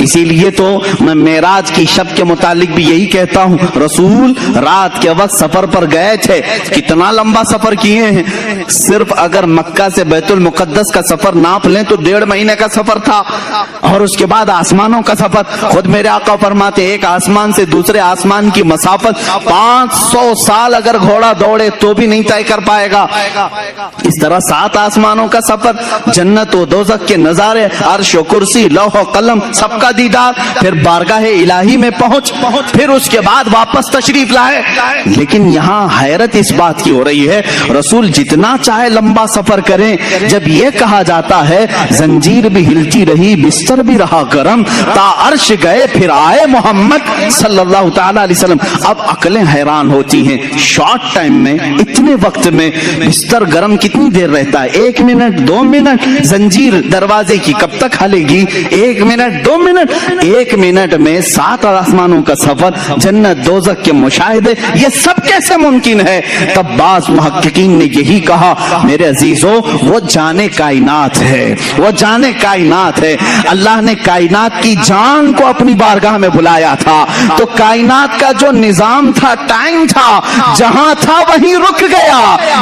اسی لیے تو میں معراج کی شب کے متعلق بھی یہی کہتا ہوں، رسول رات کے وقت سفر پر گئے تھے، کتنا لمبا سفر کیے ہیں، صرف اگر مکہ سے بیت المقدس کا سفر ناپ لیں تو 1.5 مہینے کا سفر تھا، اور اس کے بعد آسمانوں کا سفر، خود میرے آقا فرماتے ایک آسمان سے دوسرے آسمان کی مسافت 500 سال اگر گھوڑا دوڑے تو بھی نہیں طے کر پائے گا۔ اس طرح 7 آسمانوں کا سفر، جنت و دوزخ کے نظارے، عرش و کرسی، لوح و قلم، سب کا دیدار، پھر بارگاہ الہی میں پہنچ، پھر اس کے بعد واپس تشریف لائے۔ لیکن یہاں حیرت اس بات کی ہو رہی ہے، رسول جتنا چاہے لمبا سفر کریں، جب یہ کہا جاتا ہے زنجیر بھی ہلتی رہی بستر بھی رہا گرم، تا عرش گئے پھر آئے محمد صلی اللہ تعالی علیہ وسلم۔ اب عقلیں حیران ہوتی ہیں، شارٹ ٹائم میں، اتنے وقت میں بستر گرم کتنی دیر رہتا ہے؟ 1 منٹ 2 منٹ، زنجیر دروازے کی کب تک ہلے گی؟ 1 منٹ 2 منٹ، 1 منٹ میں 7 آسمانوں کا سفر، جنت دوزخ کے مشاہدے، یہ سب کیسے ممکن ہے؟ تب بعض محققین نے یہی کہا میرے عزیزوں، وہ جانے کائنات ہے، وہ جانے کائنات ہے۔ اللہ نے کائنات کی جان کو اپنی بارگاہ میں بلایا تھا، تو کائنات کا جو نظام تھا، ٹائم تھا، جہاں تھا وہیں رک گیا،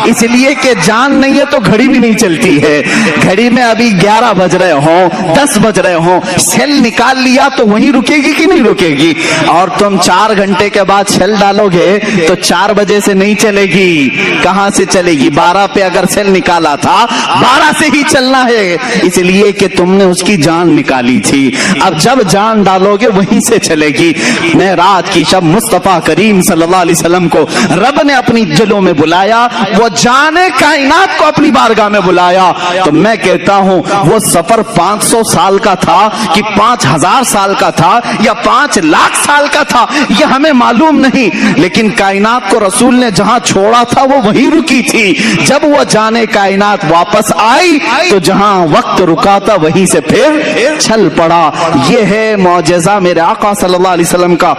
اس لیے کہ جان نہیں ہے تو گھڑی بھی نہیں چلتی ہے۔ گھڑی میں ابھی 11 بج رہے ہوں، 10 بج رہے ہوں، سیل نکال لیا تو وہیں رکے گی کہ نہیں رکے گی؟ اور تم 4 گھنٹے کے بعد سیل ڈالو گے تو 4 بجے سے نہیں چلے گی، کہاں سے چلے گی؟ 12 پہ اگر سیل نکالا تھا 12 سے ہی چلنا ہے، اس لیے کہ تم نے اس کی جان نکالی تھی، اب جب جان ڈالو گے وہیں سے چلے گی۔ معراج کی شب مصطفیٰ کریم صلی اللہ علیہ وسلم کو رب نے اپنی جلوں میں بلایا، وہ جانے کائنات کو اپنی بارگاہ میں بلایا، تو میں کہتا ہوں وہ سفر 500 سال کا تھا کہ 5000 سال کا تھا یا 5 لاکھ سال کا تھا، یہ ہمیں معلوم نہیں، لیکن کائنات کو رسول نے جہاں چھوڑا تھا وہ وہیں رکی تھی۔ جب وہ جانے کائنات واپس آئی تو جہاں وقت رکا تھا وہیں سے پھر چل پڑا۔ یہ ہے معجزہ میرے آقا صلی اللہ علیہ وسلم کا،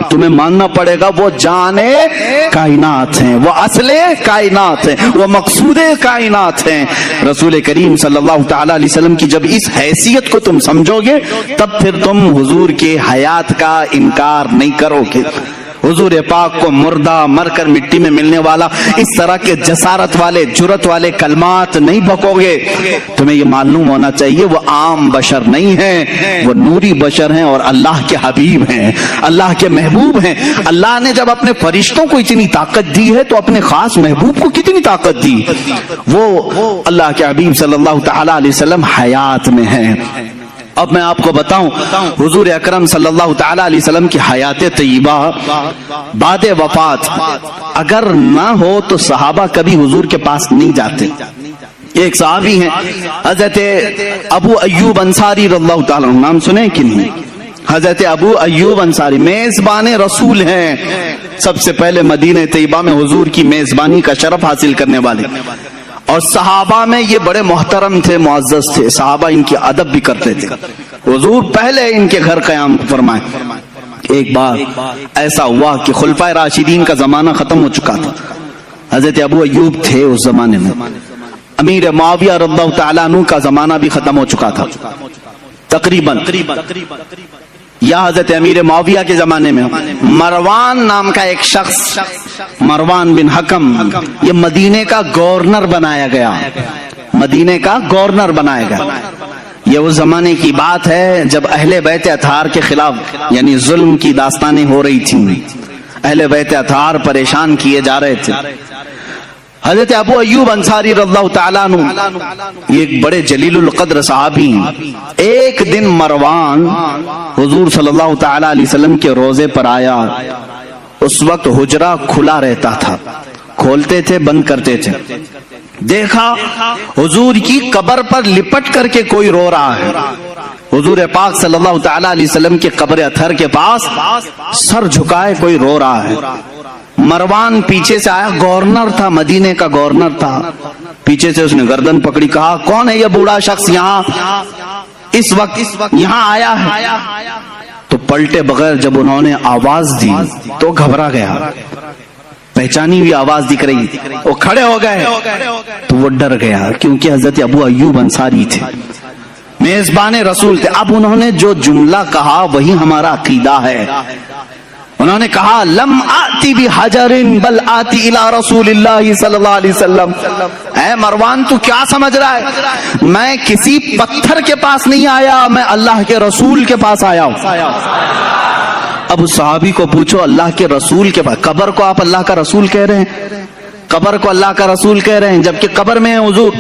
تمہیں ماننا پڑے گا وہ جانے کائنات ہیں، وہ اصل کائنات ہیں، وہ مقصود کائنات ہیں۔ رسول کریم صلی اللہ تعالی علیہ وسلم کی جب اس حیثیت کو تم سمجھو گے تب پھر تم حضور کے حیات کا انکار نہیں کرو گے۔ حضور پاک کو مردہ مر کر مٹی میں ملنے والا اس طرح کے جسارت والے جرت والے کلمات نہیں بکو گے۔ تمہیں یہ معلوم ہونا چاہیے وہ عام بشر نہیں ہیں، وہ نوری بشر ہیں اور اللہ کے حبیب ہیں، اللہ کے محبوب ہیں۔ اللہ نے جب اپنے فرشتوں کو اتنی طاقت دی ہے تو اپنے خاص محبوب کو کتنی طاقت دی؟ وہ اللہ کے حبیب صلی اللہ تعالی علیہ وسلم حیات میں ہیں۔ اب میں آپ کو بتاؤں حضور اکرم صلی اللہ تعالی علیہ وسلم کی حیات طیبہ بعد وفات اگر نہ ہو تو صحابہ کبھی حضور کے پاس نہیں جاتے۔ ایک صحابی ہیں حضرت ابو ایوب انصاری رضی اللہ تعالیٰ عنہ، نام سنے کہ نہیں؟ حضرت ابو ایوب انصاری میزبان رسول ہیں، سب سے پہلے مدینہ طیبہ میں حضور کی میزبانی کا شرف حاصل کرنے والے، اور صحابہ میں یہ بڑے محترم تھے، معزز تھے، صحابہ ان کی ادب بھی کرتے تھے، حضور پہلے ان کے گھر قیام فرمائے۔ ایک بار ایسا ہوا کہ خلفائے راشدین کا زمانہ ختم ہو چکا تھا، حضرت ابو ایوب تھے اس زمانے میں، امیر معاویہ رضی اللہ تعالیٰ عنہ کا زمانہ بھی ختم ہو چکا تھا تقریباً، یا حضرت امیر معاویہ کے زمانے میں مروان نام کا ایک شخص، مروان بن حکم، یہ مدینے کا گورنر بنایا گیا، مدینے کا گورنر بنایا گیا۔ یہ اس زمانے کی بات ہے جب اہل بیت اطہار کے خلاف یعنی ظلم کی داستانیں ہو رہی تھیں، اہل بیت اطہار پریشان کیے جا رہے تھے۔ حضرت ابو ایوب انصاری رضی اللہ تعالیٰ عنہ یہ ایک بڑے جلیل القدر صحابی ہیں۔ ایک دن مروان حضور صلی اللہ تعالیٰ علیہ وسلم کے روزے پر آیا، اس وقت حجرہ کھلا رہتا تھا، کھولتے تھے بند کرتے تھے، دیکھا حضور کی قبر پر لپٹ کر کے کوئی رو رہا ہے، حضور پاک صلی اللہ تعالیٰ علیہ وسلم کے قبر اطہر کے پاس سر جھکائے کوئی رو رہا ہے۔ مروان پیچھے سے آیا، گورنر تھا، مدینے کا گورنر تھا، پیچھے سے اس نے گردن پکڑی، کہا کون ہے یہ بوڑھا شخص یہاں اس وقت یہاں آیا ہے؟ تو پلٹے بغیر جب انہوں نے آواز دی تو گھبرا گیا، پہچانی ہوئی آواز دکھ رہی، وہ کھڑے ہو گئے تو وہ ڈر گیا کیونکہ حضرت ابو ایوب انصاری تھے۔ میزبان رسول تھے. اب انہوں نے جو جملہ کہا وہی ہمارا عقیدہ ہے. انہوں نے کہا لم آتی بحجر بل آتی الی رسول اللہ صلی اللہ علیہ وسلم. اے مروان تو کیا سمجھ رہا ہے؟ میں کسی پتھر کے پاس نہیں آیا، میں اللہ کے رسول کے پاس آیا ہوں. اب اس صحابی کو پوچھو اللہ کے رسول کے پاس، قبر کو آپ اللہ کا رسول کہہ رہے ہیں، قبر کو اللہ کا رسول کہہ رہے ہیں، جبکہ قبر میں ہیں حضور،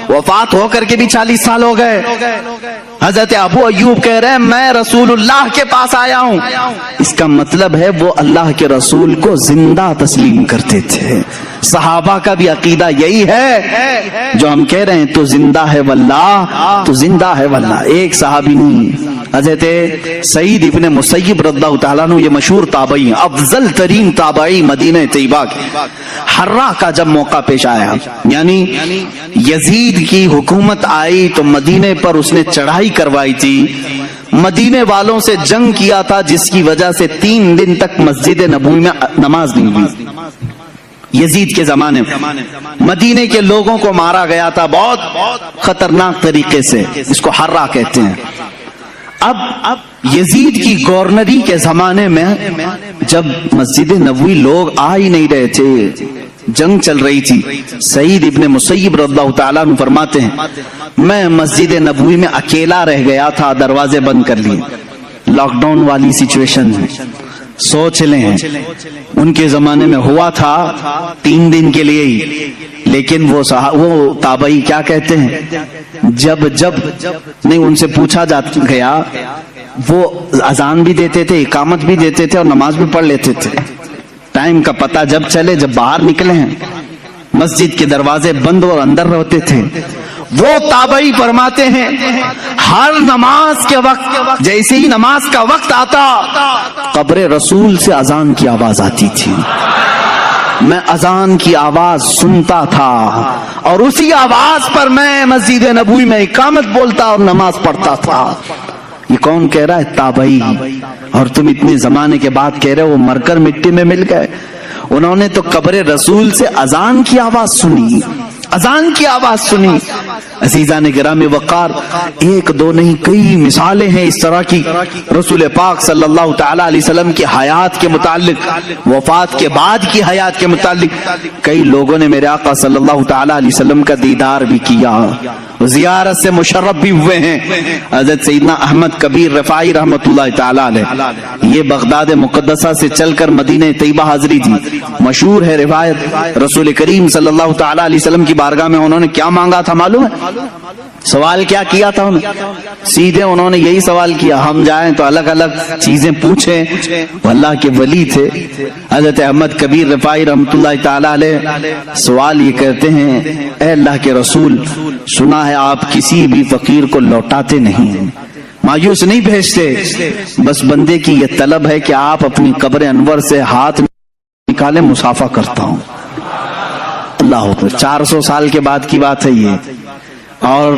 وفات ہو کر کے بھی 40 سال ہو گئے. حضرت ابو ایوب کہہ رہے ہیں میں رسول اللہ کے پاس آیا ہوں. اس کا مطلب ہے وہ اللہ کے رسول کو زندہ تسلیم کرتے تھے. صحابہ کا بھی عقیدہ یہی ہے جو ہم کہہ رہے ہیں، تو زندہ ہے واللہ، تو زندہ ہے واللہ. ایک صحابی نہیں، حضرت سعید ابن مسیب رضی اللہ تعالیٰ عنہ، یہ مشہور تابعی ہیں، افضل ترین تابعی مدینہ طیبہ کے. حرہ کا جب موقع پیش آیا، یعنی یزید کی حکومت آئی تو مدینے پر اس نے چڑھائی کروائی تھی، مدینے والوں سے جنگ کیا تھا، جس کی وجہ سے 3 دن تک مسجد نبوی میں نماز نہیں ہوئی. یزید کے زمانے میں مدینے کے لوگوں کو مارا گیا تھا بہت خطرناک طریقے سے، اس کو حرہ کہتے ہیں. اب یزید کی گورنری کے زمانے میں جب مسجد نبوی لوگ آ ہی نہیں رہے تھے، جنگ چل رہی تھی، سعید ابن مسیب رضی اللہ تعالیٰ عنہ فرماتے ہیں میں مسجد نبوی میں اکیلا رہ گیا تھا، دروازے بند کر لیے. لاک ڈاؤن والی سچویشن ہے، سوچ لیں ان کے زمانے میں ہوا تھا 3 دن کے لیے ہی. لیکن وہ تابعی کیا کہتے ہیں، جب نہیں ان سے پوچھا گیا، وہ اذان بھی دیتے تھے، اقامت بھی دیتے تھے اور نماز بھی پڑھ لیتے تھے. ٹائم کا پتہ جب چلے، جب باہر نکلے ہیں، مسجد کے دروازے بند اور اندر رہتے تھے. وہ تابعی فرماتے ہیں ہر نماز کے وقت جیسے ہی نماز کا وقت آتا، قبر رسول سے اذان کی آواز آتی تھی، میں اذان کی آواز سنتا تھا اور اسی آواز پر میں مسجد نبوی میں اقامت بولتا اور نماز پڑھتا تھا. یہ کون کہہ رہا ہے؟ تابعی. اور تم اتنے زمانے کے بعد کہہ رہے ہو وہ مر کر مٹی میں مل گئے. انہوں نے تو قبر رسول سے اذان کی آواز سنی، اذان کی آواز سنی. عزیزان گرامی وقار، 1 2 نہیں کئی مثالیں ہیں اس طرح کی. رسول پاک صلی اللہ تعالی علیہ وسلم کی حیات کے متعلق، وفات کے بعد کی حیات کے متعلق کئی لوگوں نے میرے آقا صلی اللہ تعالی علیہ وسلم کا دیدار بھی کیا، زیارت سے مشرف بھی ہوئے ہیں. حضرت سیدنا احمد کبیر رفاعی رحمۃ اللہ تعالی علیہ، یہ بغداد مقدسہ سے چل کر مدینہ طیبہ حاضری تھی. مشہور ہے روایت، رسول کریم صلی اللہ تعالی علیہ وسلم کی بارگاہ میں انہوں نے کیا مانگا تھا معلوم ہے؟ سوال کیا کیا تھا انہوں نے؟ سیدھے انہوں نے یہی سوال کیا، ہم جائیں تو الگ الگ چیزیں پوچھیں. وہ اللہ کے ولی تھے حضرت احمد کبیر رفاعی رحمۃ اللہ تعالی علیہ. سوال یہ کرتے ہیں اے اللہ کے رسول، سنا ہے آپ کسی بھی فقیر کو لوٹاتے نہیں ہیں، مایوس نہیں بھیجتے، بس بندے کی یہ طلب ہے کہ آپ اپنی قبر انور سے ہاتھ نکالیں، مسافہ کرتا ہوں. اللہ اکبر. 400 سال کے بعد کی بات ہے یہ. اور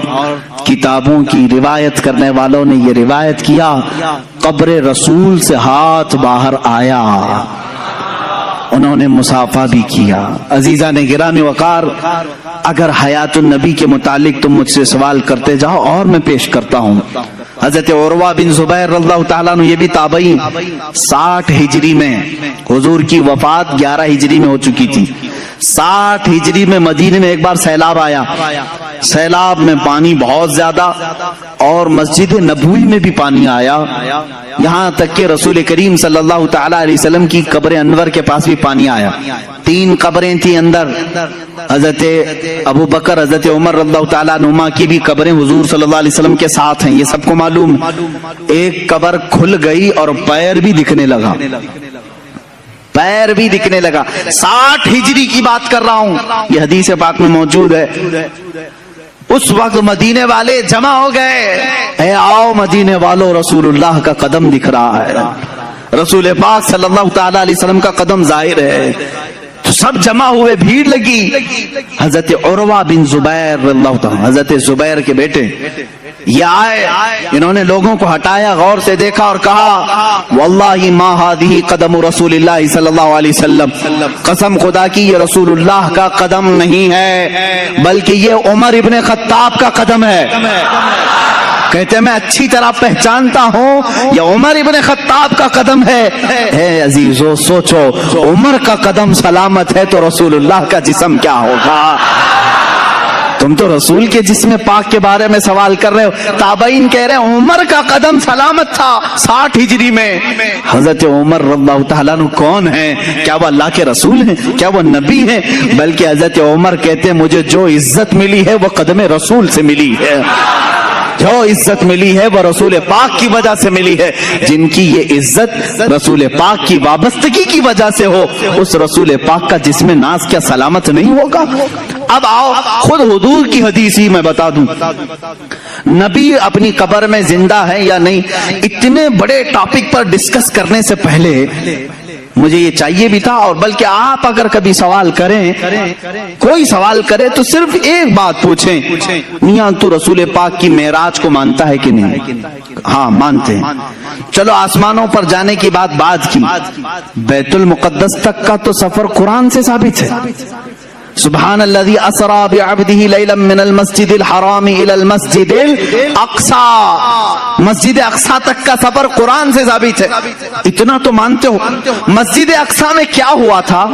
کتابوں کی روایت کرنے والوں نے یہ روایت کیا، قبر رسول سے ہاتھ باہر آیا، انہوں نے مسافہ بھی کیا. عزیزان گرامی وقار، اگر حیات النبی کے متعلق تم مجھ سے سوال کرتے جاؤ اور میں پیش کرتا ہوں. حضرت عروہ بن زبیر رضی اللہ تعالیٰ عنہ، یہ بھی تابعی، 60 ہجری میں حضور کی وفات 11 ہجری میں ہو چکی تھی. 60 ہجری میں مدینے میں ایک بار سیلاب آیا، سیلاب میں پانی بہت زیادہ اور مسجد نبوی میں بھی پانی آیا، یہاں تک کہ رسول کریم صلی اللہ تعالی علیہ وسلم کی قبر انور کے پاس بھی پانی آیا. 3 قبریں تھیں اندر، حضرت ابو بکر، حضرت عمر رضی اللہ تعالیٰ عنہما کی بھی قبریں حضور صلی اللہ علیہ وسلم کے ساتھ ہیں، یہ سب کو معلوم ہے. ایک قبر کھل گئی اور پیر بھی دکھنے لگا، پیر بھی دکھنے لگا. 60 ہجری کی بات کر رہا ہوں، یہ حدیث پاک میں موجود ہے. اس وقت مدینے والے جمع ہو گئے، اے آؤ مدینے والوں، رسول اللہ کا قدم دکھ رہا ہے، رسول پاک صلی اللہ تعالی علیہ وسلم کا قدم ظاہر ہے. تو سب جمع ہوئے، بھیڑ لگی. حضرت عروہ بن زبیر رضی اللہ تعالی، حضرت زبیر کے بیٹے، یہ آئے، انہوں نے لوگوں کو ہٹایا، غور سے دیکھا اور کہا واللہ ما هذه قدم رسول اللہ صلی اللہ علیہ وسلم، قسم خدا کی یہ رسول اللہ کا قدم نہیں ہے بلکہ یہ عمر ابن خطاب کا قدم ہے. کہتے میں اچھی طرح پہچانتا ہوں یہ عمر ابن خطاب کا قدم ہے. اے عزیزو سوچو, عمر کا قدم سلامت ہے تو رسول اللہ کا جسم کیا ہوگا؟ تم تو رسول کے جسم پاک کے بارے میں سوال کر رہے ہو. تابعین کہہ رہے ہیں عمر کا قدم سلامت تھا 60 ہجری میں. حضرت عمر رضی اللہ تعالیٰ عنہ کون ہیں؟ کیا وہ اللہ کے رسول ہیں؟ کیا وہ نبی ہیں؟ بلکہ حضرت عمر کہتے ہیں مجھے جو عزت ملی ہے وہ قدم رسول سے ملی ہے. جو عزت ملی ہے وہ رسول پاک کی وجہ سے ملی ہے. جن کی یہ عزت رسول پاک کی وابستگی کی وجہ سے ہو, اس رسول پاک کا جسم ناز کیا سلامت نہیں ہوگا؟ اب آؤ خود حضور کی حدیث ہی میں بتا دوں, نبی اپنی قبر میں زندہ ہے یا نہیں. اتنے بڑے ٹاپک پر ڈسکس کرنے سے پہلے مجھے یہ چاہیے بھی تھا, اور بلکہ آپ اگر کبھی سوال کریں, کوئی سوال کرے تو صرف ایک بات پوچھیں, میاں تو رسول پاک کی معراج کو مانتا ہے کہ نہیں؟ ہاں مانتے ہیں. چلو آسمانوں پر جانے کی بات کی, بیت المقدس تک کا تو سفر قرآن سے ثابت ہے. سبحان الذي اسرا بعبده ليلا من المسجد الحرام الى المسجد الاقصى, مسجد اقصی تک کا سفر قرآن سے ثابت ہے. اتنا تو مانتے ہو. مسجد اقصی میں کیا ہوا تھا؟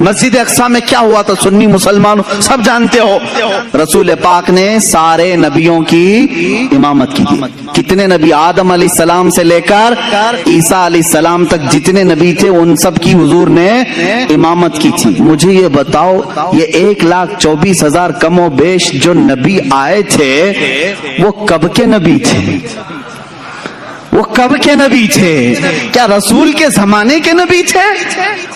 مسجد اقصی میں کیا ہوا تھا سنی مسلمانوں سب جانتے ہو. رسول پاک نے سارے نبیوں کی امامت کی تھی. کتنے نبی؟ آدم علیہ السلام سے لے کر عیسیٰ علیہ السلام تک جتنے نبی تھے ان سب کی حضور نے امامت کی تھی. مجھے یہ بتاؤ, یہ 1,24,000 کم و بیش جو نبی آئے تھے وہ کب کے نبی تھے؟ وہ کب کے نبی تھے؟ کیا رسول کے زمانے کے نبی تھے؟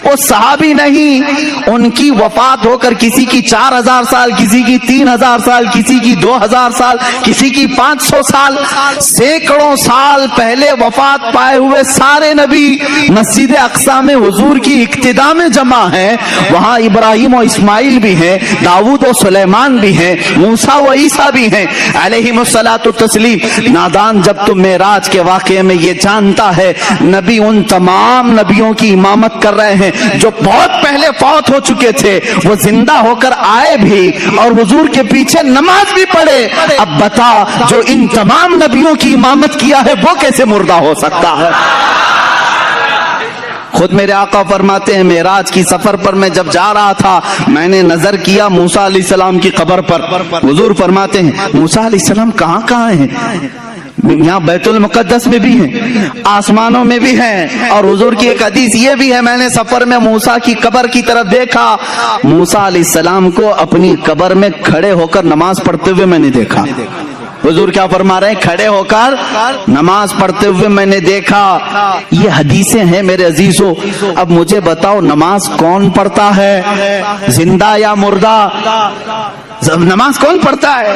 وہ صحابی نہیں. ان کی وفات ہو کر کسی کی 4,000 سال, کسی کی 3,000 سال, کسی کی 2,000 سال, کسی کی 500 سال, سینکڑوں سال پہلے وفات پائے ہوئے سارے نبی مسجد اقصی میں حضور کی اقتدا میں جمع ہیں. وہاں ابراہیم و اسماعیل بھی ہیں, داؤد و سلیمان بھی ہیں, موسیٰ و عیسیٰ بھی ہیں علیہم الصلاۃ والتسلیم. نادان جب تم معراج کے واقعے میں یہ جانتا ہے نبی ان تمام نبیوں کی امامت کر رہے ہیں جو بہت پہلے فوت ہو چکے تھے, وہ زندہ ہو کر آئے بھی اور حضور کے پیچھے نماز بھی پڑھے. اب بتا جو ان تمام نبیوں کی امامت کیا ہے وہ کیسے مردہ ہو سکتا ہے؟ خود میرے آقا فرماتے ہیں معراج کی سفر پر میں جب جا رہا تھا میں نے نظر کیا موسیٰ علیہ السلام کی قبر پر. حضور فرماتے ہیں موسیٰ علیہ السلام کہاں ہیں؟ یہاں بیت المقدس میں بھی ہیں, آسمانوں میں بھی ہیں. اور حضور کی ایک حدیث یہ بھی ہے, میں نے سفر میں موسیٰ کی قبر کی طرف دیکھا, موسیٰ علیہ السلام کو اپنی قبر میں کھڑے ہو کر نماز پڑھتے ہوئے میں نے دیکھا. حضور کیا فرما رہے ہیں؟ کھڑے ہو کر نماز پڑھتے ہوئے میں نے دیکھا. یہ حدیثیں ہیں میرے عزیزو. اب مجھے بتاؤ نماز کون پڑھتا ہے, زندہ یا مردہ؟ نماز کون پڑھتا ہے؟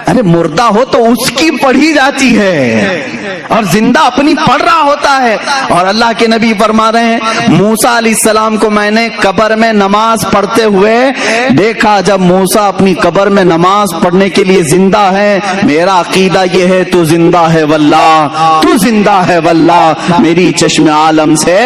ارے مردہ ہو تو اس کی پڑھی جاتی ہے اور زندہ اپنی پڑھ رہا ہوتا ہے. اور اللہ کے نبی فرما رہے ہیں موسیٰ علیہ السلام کو میں نے قبر میں نماز پڑھتے ہوئے دیکھا. جب موسیٰ اپنی قبر میں نماز پڑھنے کے لیے زندہ ہے, میرا عقیدہ یہ ہے تو زندہ ہے واللہ, تو زندہ ہے واللہ. میری چشم عالم سے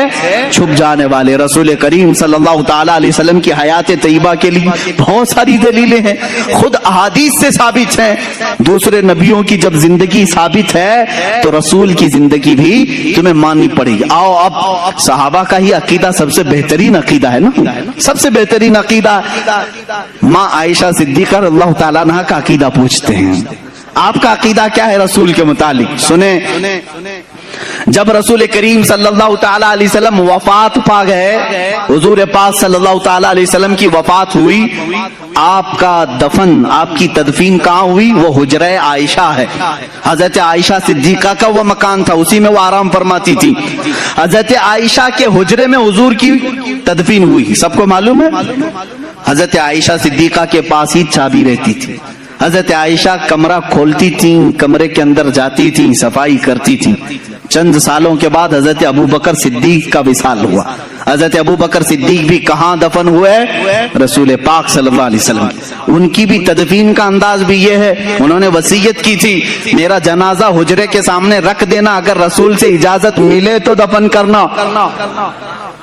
چھپ جانے والے رسول کریم صلی اللہ تعالی علیہ وسلم کی حیات طیبہ کے لیے بہت ساری دلیلیں ہیں, خود احادیث سے ثابت ہیں. دوسرے نبیوں کی جب زندگی ثابت ہے تو رسول کی زندگی بھی تمہیں ماننی پڑے گی. آؤ اب صحابہ کا ہی عقیدہ سب سے بہترین عقیدہ ہے نا, سب سے بہترین عقیدہ. ماں عائشہ صدیقہ رضی اللہ تعالیٰ عنہا کا عقیدہ پوچھتے ہیں, آپ کا عقیدہ کیا ہے رسول کے متعلق؟ سنیں. جب رسول کریم صلی اللہ تعالی علیہ وسلم وفات پا گئے, حضور پاک صلی اللہ تعالی علیہ وسلم کی وفات ہوئی, آپ کا دفن, آپ کی تدفین کہاں ہوئی؟ وہ حجرہ عائشہ ہے. حضرت عائشہ صدیقہ کا وہ مکان تھا, اسی میں وہ آرام فرماتی تھی. حضرت عائشہ کے حجرے میں حضور کی تدفین ہوئی, سب کو معلوم ہے. حضرت عائشہ صدیقہ کے پاس ہی چابی رہتی تھی. حضرت عائشہ کمرہ کھولتی تھیں, کمرے کے اندر جاتی تھیں, صفائی کرتی تھیں. چند سالوں کے بعد حضرت ابو بکر صدیق کا وصال ہوا. حضرت ابو بکر صدیق بھی کہاں دفن ہوئے؟ رسول پاک صلی اللہ علیہ وسلم. ان کی بھی تدفین کا انداز بھی یہ ہے, انہوں نے وصیت کی تھی میرا جنازہ حجرے کے سامنے رکھ دینا, اگر رسول سے اجازت ملے تو دفن کرنا.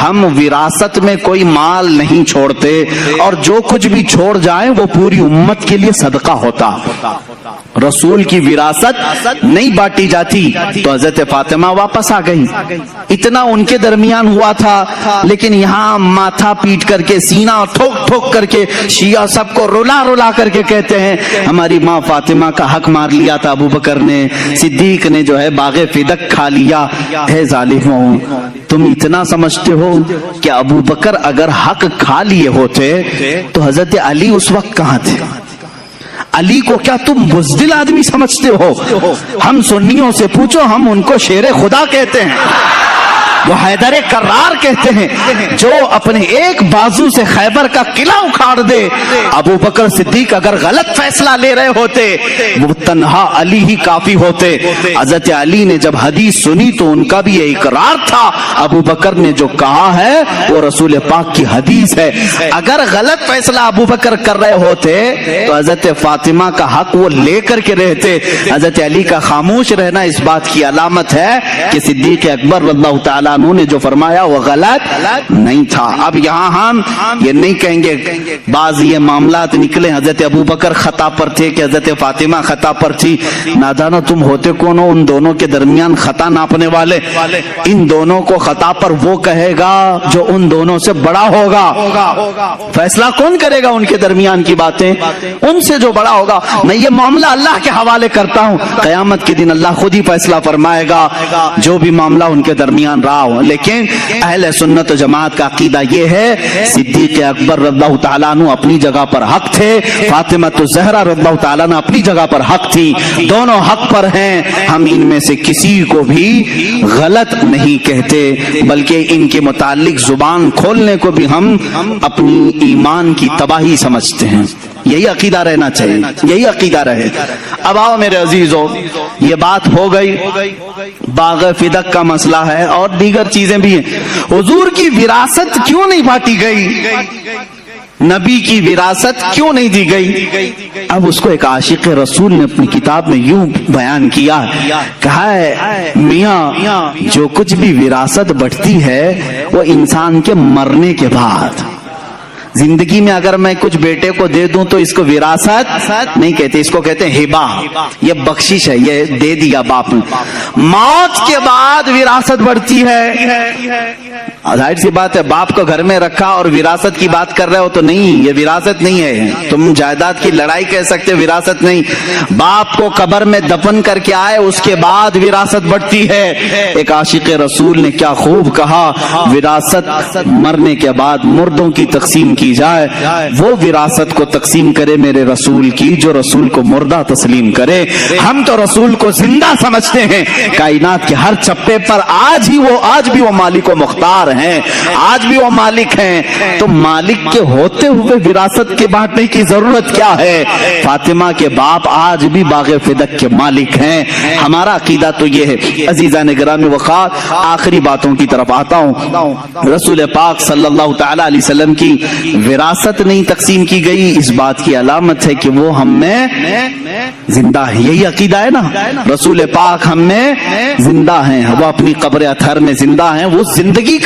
ہم وراثت میں کوئی مال نہیں چھوڑتے اور جو کچھ بھی چھوڑ جائیں وہ پوری امت کے لیے صدقہ ہوتا. رسول کی وراثت نہیں بانٹی جاتی. تو حضرت فاطمہ واپس آ گئی. اتنا ان کے درمیان ہوا تھا لیکن یہاں ماتھا پیٹ کر کے سینہ ٹھوک ٹھوک کر کے شیعہ سب کو رلا رلا کر کے کہتے ہیں ہماری ماں فاطمہ کا حق مار لیا تھا ابو بکر نے, صدیق نے جو ہے باغ فدق کھا لیا. اے ظالموں, تم اتنا سمجھتے ہو کہ ابو بکر اگر حق کھا لیے ہوتے تو حضرت علی اس وقت کہاں تھے؟ علی کو کیا تم بزدل آدمی سمجھتے ہو؟ ہم سنیوں سے پوچھو, ہم ان کو شیر خدا کہتے ہیں, وہ حیدر کرار کہتے ہیں جو اپنے ایک بازو سے خیبر کا قلعہ اکھاڑ دے. ابو بکر صدیق اگر غلط فیصلہ لے رہے ہوتے وہ تنہا علی ہی کافی ہوتے. حضرت علی نے جب حدیث سنی تو ان کا بھی یہ اقرار تھا ابو بکر نے جو کہا ہے وہ رسول پاک کی حدیث ہے. اگر غلط فیصلہ ابو بکر کر رہے ہوتے تو حضرت فاطمہ کا حق وہ لے کر کے رہتے. حضرت علی کا خاموش رہنا اس بات کی علامت ہے کہ صدیق اکبر رضی اللہ تعالیٰ عنہ نے جو فرمایا وہ غلط نہیں تھا. اب یہاں ہم یہ نہیں کہیں گے بعض یہ معاملات نکلے حضرت ابو بکر خطا پر تھے کہ حضرت فاطمہ خطا پر تھی. نادانا تم ہوتے کون ہو ان دونوں کے درمیان خطا ناپنے والے؟ ان دونوں کو خطا پر وہ کہے گا جو ان دونوں سے بڑا ہوگا. فیصلہ کون کرے گا ان کے درمیان کی باتیں؟ ان سے جو بڑا ہوگا. میں یہ معاملہ اللہ کے حوالے کرتا ہوں, قیامت کے دن اللہ خود ہی فیصلہ فرمائے گا جو بھی معاملہ ان کے درمیان رہا ہو. لیکن اہل سنت و جماعت کا عقیدہ یہ ہے صدیق اکبر رضی اللہ تعالیٰ عنہ اپنی جگہ پر حق تھے, فاطمہ الزہرا رضی اللہ تعالیٰ عنہ اپنی جگہ پر حق تھی. دونوں حق پر ہیں. ہم ان میں سے کسی کو بھی غلط نہیں کہتے بلکہ ان کے متعلق زبان کھولنے کو بھی ہم اپنی ایمان کی تباہی سمجھتے ہیں. یہی عقیدہ رہنا چاہیے, یہی عقیدہ رہے. اب آؤ میرے عزیزو, یہ بات ہو گئی, باغ فدق کا مسئلہ ہے اور دیگر چیزیں بھی ہیں. حضور کی وراثت کیوں نہیں بانٹی گئی؟ نبی کی وراثت کیوں نہیں دی گئی؟ اب اس کو ایک عاشق رسول نے اپنی کتاب میں یوں بیان کیا, کہا ہے میاں جو کچھ بھی وراثت بٹتی ہے وہ انسان کے مرنے کے بعد. زندگی میں اگر میں کچھ بیٹے کو دے دوں تو اس کو وراثت نہیں کہتے, اس کو کہتے ہیں ہبہ, یہ بخشش ہے, یہ دے دیا باپ نے. موت کے بعد وراثت بڑھتی ہے. ظاہر سی بات ہے, باپ کو گھر میں رکھا اور وراثت کی بات کر رہے ہو تو نہیں, یہ وراثت نہیں ہے. تم جائیداد کی لڑائی کہہ سکتے, وراثت نہیں. باپ کو قبر میں دفن کر کے آئے اس کے بعد وراثت بڑھتی ہے. ایک عاشق رسول نے کیا خوب کہا, وراثت مرنے کے بعد مردوں کی تقسیم کی جائے, وہ وراثت کو تقسیم کرے میرے رسول کی جو رسول کو مردہ تسلیم کرے. ہم تو رسول کو زندہ سمجھتے ہیں. کائنات کے ہر چپے پر آج بھی وہ مالک و مختار ہیں, آج بھی وہ مالک ہیں. تو مالک کے ہوتے ہوئے وراثت کے بانٹنے کی ضرورت کیا ہے؟ فاطمہ کے باپ آج بھی باغ فدق کے مالک ہیں. ہمارا عقیدہ تو یہ ہے. عزیزان گرامی وقار, آخری باتوں کی طرف آتا ہوں. رسول پاک صلی اللہ تعالی علیہ وسلم کی وراثت نہیں تقسیم کی گئی, اس بات کی علامت ہے کہ وہ ہم میں زندہ ہے. یہی عقیدہ ہے نا, رسول پاک ہم میں زندہ ہیں, وہ اپنی قبر اطہر میں زندہ ہیں. وہ زندگی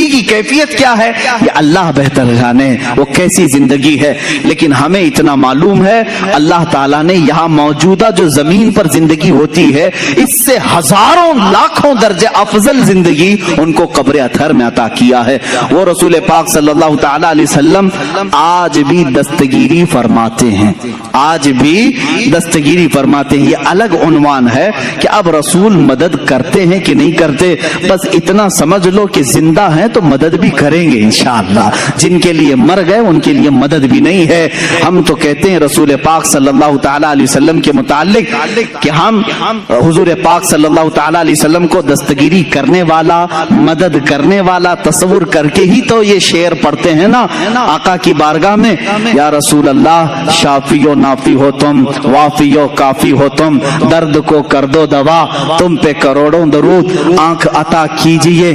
کی کیفیت کیا ہے یہ اللہ بہتر جانے, وہ کیسی زندگی ہے. لیکن ہمیں اتنا معلوم ہے اللہ تعالیٰ نے یہاں موجودہ جو زمین پر زندگی ہوتی ہے اس سے ہزاروں لاکھوں درجے افضل زندگی ان کو قبر اطہر میں عطا کیا ہے. وہ رسول پاک صلی اللہ تعالی علیہ وسلم آج بھی دستگیری فرماتے ہیں, آج بھی دستگیری فرماتے ہیں. یہ الگ عنوان ہے کہ اب رسول مدد کرتے ہیں کہ نہیں کرتے, بس اتنا سمجھ لو کہ زندہ ہیں تو مدد بھی کریں گے انشاءاللہ. جن کے لیے مر گئے ان کے لیے مدد بھی نہیں ہے. ہم تو کہتے ہیں رسول پاک صلی اللہ تعالی علیہ وسلم کے متعلق کہ ہم حضور پاک صلی اللہ تعالی علیہ وسلم کو دستگیری کرنے والا, مدد کرنے والا تصور کر کے ہی تو یہ شعر پڑھتے ہیں نا آقا کی بارگاہ میں, یا رسول اللہ شافی و نافی ہو تم, وافی و کافی ہو تم, درد کو کر دو دوا, تم پہ کروڑوں درود, آنکھ عطا کیجئے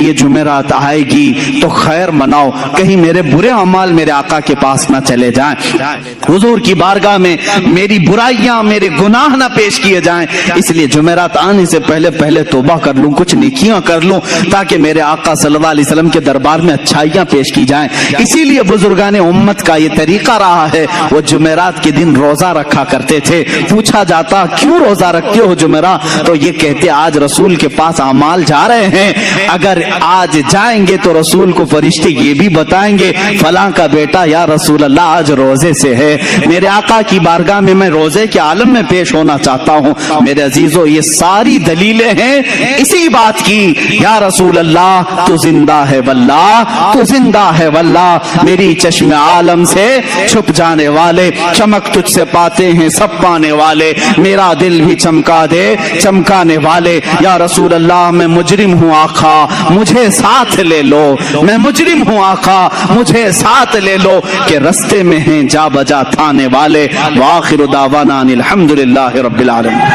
یہ جمعرات آئے گی تو خیر مناؤ, کہیں میرے برے اعمال میرے آقا کے پاس نہ چلے جائیں, حضور کی بارگاہ میں میری برائیاں میرے گناہ نہ پیش کیے جائیں, اس لیے جمعرات آنے سے پہلے توبہ کر لوں, کچھ نیکیاں کر لوں تاکہ میرے آقا صلی اللہ علیہ وسلم کے دربار میں اچھائیاں پیش کی جائیں. اسی لیے بزرگان امت کا یہ طریقہ رہا ہے, وہ جمعرات کے دن روزہ رکھا کرتے تھے. پوچھا جاتا کیوں روزہ رکھتے ہو جمعرات, تو یہ کہتے آج رسول کے پاس اعمال جا رہے ہیں, اگر آج جائیں گے تو رسول کو فرشتے یہ بھی بتائیں گے فلاں کا بیٹا یا رسول اللہ آج روزے سے ہے, میرے آقا کی بارگاہ میں روزے کے عالم میں پیش ہونا چاہتا ہوں. میرے عزیزو یہ ساری دلیلیں ہیں اسی بات کی, یا رسول اللہ تو زندہ ہے واللہ, تو زندہ ہے واللہ, میری چشم عالم سے چھپ جانے والے, چمک تجھ سے پاتے ہیں سب پانے والے, میرا دل بھی چمکا دے چمکانے والے. یا رسول اللہ میں مجرم ہوں آقا مجھے ساتھ لے لو, میں مجرم ہوں آقا مجھے ساتھ لے لو, کہ رستے میں ہیں جا بجا تھانے والے. وآخر دعوانا الحمدللہ رب العالمین.